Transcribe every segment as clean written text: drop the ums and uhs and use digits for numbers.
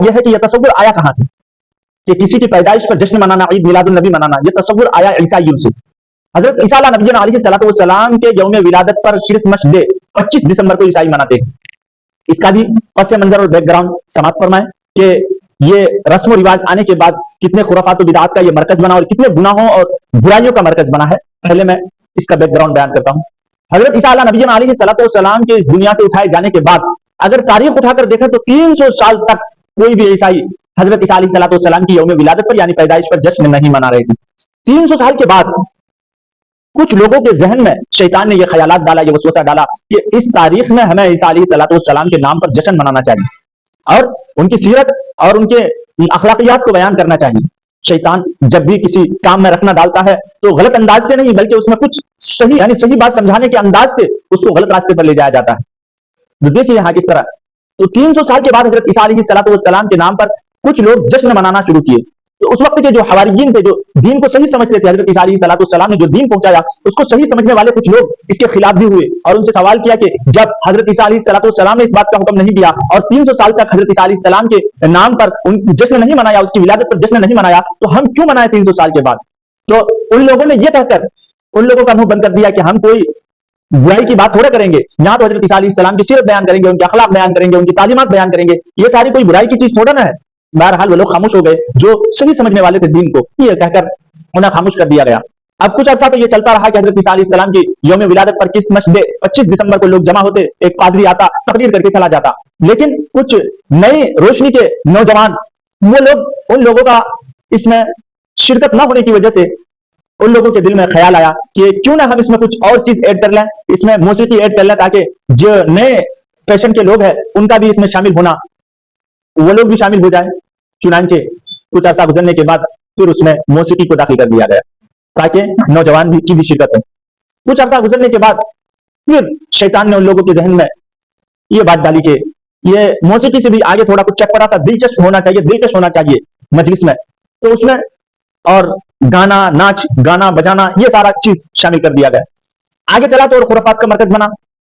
यह है कि यह तसव्वुर आया कहां से कि किसी की पैदाइश पर जश्न मनाना, ईद मिलादुन नबी मनाना, यह तसव्वुर आया ईसाइयों से। हजरत ईसा नबी अलैहिस्सलाम के यौम विलादत पर क्रिसमस डे 25 दिसंबर को ईसाई मनाते हैं। इसका भी पस मंजर और बैकग्राउंड समाप्त फरमाएं कि ये रस्म रिवाज आने के बाद कितने खुराफात बिदात का ये मरकज बना और कितने गुनाहों और बुराइयों का मरकज बना है। पहले मैं इसका बैकग्राउंड बयान करता हूं। हजरत ईसा नबी अलैहिस्सलाम के इस दुनिया से उठाए जाने के बाद अगर तारीख उठाकर देखें तो 300 साल तक कोई भी ईसाई हजरत ईसा अलैहिस्सलाम की यौम विलादत पर यानी पैदाइश पर जश्न नहीं मना रहे थे। 300 साल के बाद कुछ लोगों के जहन में शैतान ने यह ख्यालात डाला, यह वसवसा डाला कि इस तारीख में हमें ईसा अलैहिस्सलाम के नाम पर जश्न मनाना चाहिए और उनकी सीरत और उनके अखलाकियात को बयान करना चाहिए। शैतान जब भी किसी काम में रखना डालता है तो गलत अंदाज से नहीं बल्कि उसमें कुछ सही यानी सही बात समझाने के अंदाज से उसको गलत रास्ते पर ले जाया जाता है। तो देखिए यहाँ किस तरह तो 300 साल के बाद हजरत ईसा अलैहिस्सलाम के नाम पर कुछ लोग जश्न मनाना शुरू किए। तो उस वक्त के जो हवारियीन थे, जो दीन को सही समझते थे, हजरत ईसा अलैहिस्सलाम ने जो दीन पहुंचाया उसको सही समझने वाले कुछ लोग इसके खिलाफ भी हुए और उनसे सवाल किया कि जब हजरत ईसा अलैहिस्सलाम ने इस बात का हुक्म नहीं दिया और 300 साल तक हजरत ईसा अलैहिस्सलाम के नाम पर उन जश्न नहीं मनाया, उसकी विलादत पर जश्न नहीं मनाया, तो हम क्यों मनाए 300 साल के बाद? तो उन लोगों ने यह कहकर उन लोगों का मुंह बंद कर दिया कि हम कोई बुराई की बात थोड़ा करेंगे, यहाँ तो हजरत ईसा अलैहिस्सलाम की सीरत बयान करेंगे, उनके अखलाक बयान करेंगे, उनकी तालीमात बयान करेंगे, ये सारी कोई बुराई की चीज थोड़ा ना है। बहरहाल वो लोग खामोश हो गए जो सही समझने वाले थे दीन को, ये कहकर उन्हें खामोश कर दिया गया। अब कुछ अर्सा तो ये चलता रहा कि हजरत ईसा अलैहिस्सलाम की यौम विलादत पर क्रिसमस डे 25 दिसंबर को लोग जमा होते, एक पादरी आता, तकरीर करके चला जाता। लेकिन कुछ नई रोशनी के नौजवान वो लोग उन लोगों का इसमें शिरकत न होने की वजह से उन लोगों के दिल में ख्याल आया कि क्यों ना हम इसमें कुछ और चीज ऐड कर लें, इसमें मौसीकी ऐड कर लें ताकि जो नए फैशन के लोग हैं उनका भी इसमें शामिल होना, वो लोग भी शामिल हो जाए। चुनांचे कुछ अर्सा गुजरने के बाद फिर उसमें मौसीकी को दाखिल कर दिया गया ताकि नौजवान की भी शिरकत हो। कुछ अर्सा गुजरने के बाद फिर शैतान ने उन लोगों के जहन में ये बात डाली कि ये मौसीकी से भी आगे थोड़ा कुछ चटपटा सा दिलचस्प होना चाहिए, दिलकश होना चाहिए मजलिस में। तो उसमें और गाना, नाच, गाना बजाना ये सारा चीज शामिल कर दिया गया। आगे चला तो और खुराफात का मरकज बना,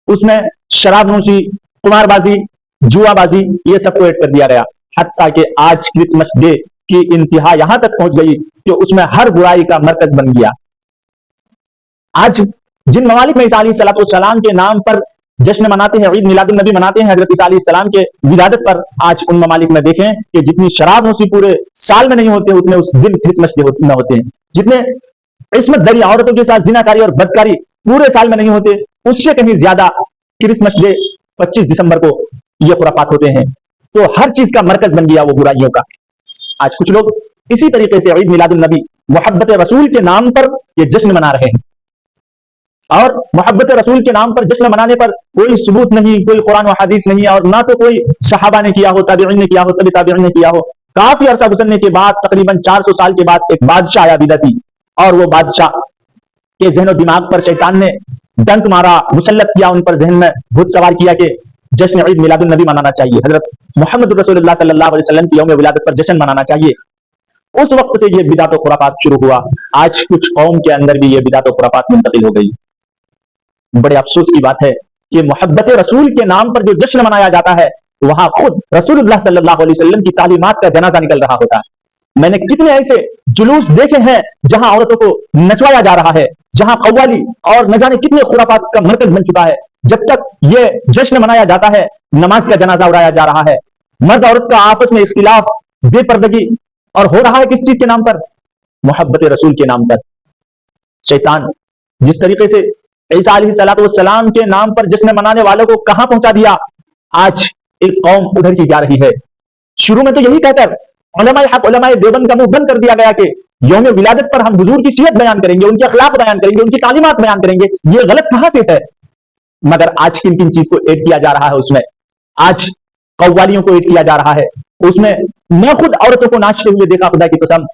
उसमें शराब नोशी, कुमारबाजी, जुआबाजी ये सबको ऐड कर दिया गया। हत्ता कि आज क्रिसमस डे की इंतहा यहां तक पहुंच गई कि उसमें हर बुराई का मरकज बन गया। आज जिन ममालिक में ईसा अलैहिस्सलाम के नाम पर जश्न मनाते हैं, ईद मिलादुन नबी मनाते हैं हजरत ईसा अलैहिस्सलाम के विलादत पर, आज उन ममालिक में देखें कि जितनी शराब नोशी पूरे साल में नहीं होते उतने उस दिन क्रिसमस डे में होते हैं। जितने इस्मत दरी औरतों के साथ जिनाकारी और बदकारी पूरे साल में नहीं होते, उससे कहीं ज्यादा क्रिसमस डे 25 दिसंबर को ये खुराफात होते हैं। तो हर चीज का मरकज बन गया वो बुराइयों का। आज कुछ लोग इसी तरीके से ईद मिलादुन नबी मोहब्बत रसूल के नाम पर ये जश्न मना रहे हैं और मोहब्बत रसूल के नाम पर जश्न मनाने पर कोई सबूत नहीं, कोई कुरान और हदीस नहीं और ना तो कोई सहाबा ने किया हो, ताबीईन ने किया हो, तबी ताबीईन ने किया हो। काफी अरसा गुजरने के बाद तकरीबन 400 साल के बाद एक बादशाह आया बिदअती, और वो बादशाह के जहन दिमाग पर शैतान ने डंक मारा, मुसल्लत किया, उन पर जहन में भूत सवार किया कि जश्न ईद मिलादुन नबी मनाना चाहिए, हजरत मोहम्मद रसूलुल्लाह सल्लल्लाहु अलैहि वसल्लम की यौम विलादत पर जश्न मनाना चाहिए। उस वक्त से ये बिदात और खुराफात शुरू हुआ। आज कुछ कौम के अंदर भी ये बिदात और खुराफात मुंतकिल हो गई। बड़े अफसोस की बात है कि मोहब्बत रसूल के नाम पर जो जश्न मनाया जाता है वहां खुद रसूलुल्लाह सल्लल्लाहु अलैहि वसल्लम की तालीमात का जनाजा निकल रहा होता है। मैंने कितने ऐसे जुलूस देखे हैं जहां औरतों को नचवाया जा रहा है, जहां कव्वाली और न जाने कितने खुराफात का मरकज बन चुका है। जब तक ये जश्न मनाया जाता है, नमाज का जनाजा उड़ाया जा रहा है, मर्द औरत का आपस में इख्तिलाफ, बेपर्दगी, और हो रहा है किस चीज के नाम पर? मोहब्बत रसूल के नाम पर। शैतान जिस तरीके से ईसा अलैहिस्सलाम के नाम पर जश्न मनाने वालों को कहां पहुंचा दिया, आज एक कौम उधर की जा रही है। शुरू में तो यही कहकर उलमाए हक, उलमाए देवबंद का मुंह बंद कर दिया गया कि यौम विलादत पर हम हुजूर की सीरत बयान करेंगे, उनके अखलाक बयान करेंगे, उनकी तालीमात बयान करेंगे। ये गलत कहां से है? मगर आज किन किन चीज को ऐड किया जा रहा है उसमें? आज कव्वालियों को ऐड किया जा रहा है उसमें। मैं खुद औरतों को नाचते हुए देखा, खुदा की कसम।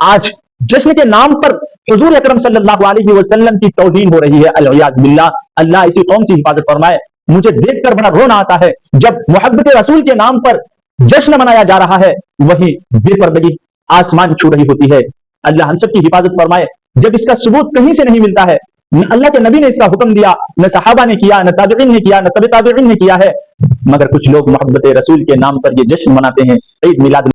आज जश्न के नाम पर हुजूर अकरम सल्लल्लाहु अलैहि वसल्लम की तौहीन हो रही है। अल-इयाज़ बिल्लाह, अल्लाह इसी कौम से हिफाजत फरमाए। मुझे देखकर बड़ा रोना आता है जब मोहब्बत रसूल के नाम पर जश्न मनाया जा रहा है, वही बेपर्दगी आसमान छू रही होती है। अल्लाह हम सब की हिफाजत फरमाए। जब इसका सबूत कहीं से नहीं मिलता है نہ اللہ کے نبی نے اس کا حکم دیا، نہ صحابہ نے کیا، نہ تابعین نے کیا، نہ تابعین نے کیا ہے، مگر کچھ لوگ محبت رسول کے نام پر یہ جشن مناتے ہیں، عید میلاد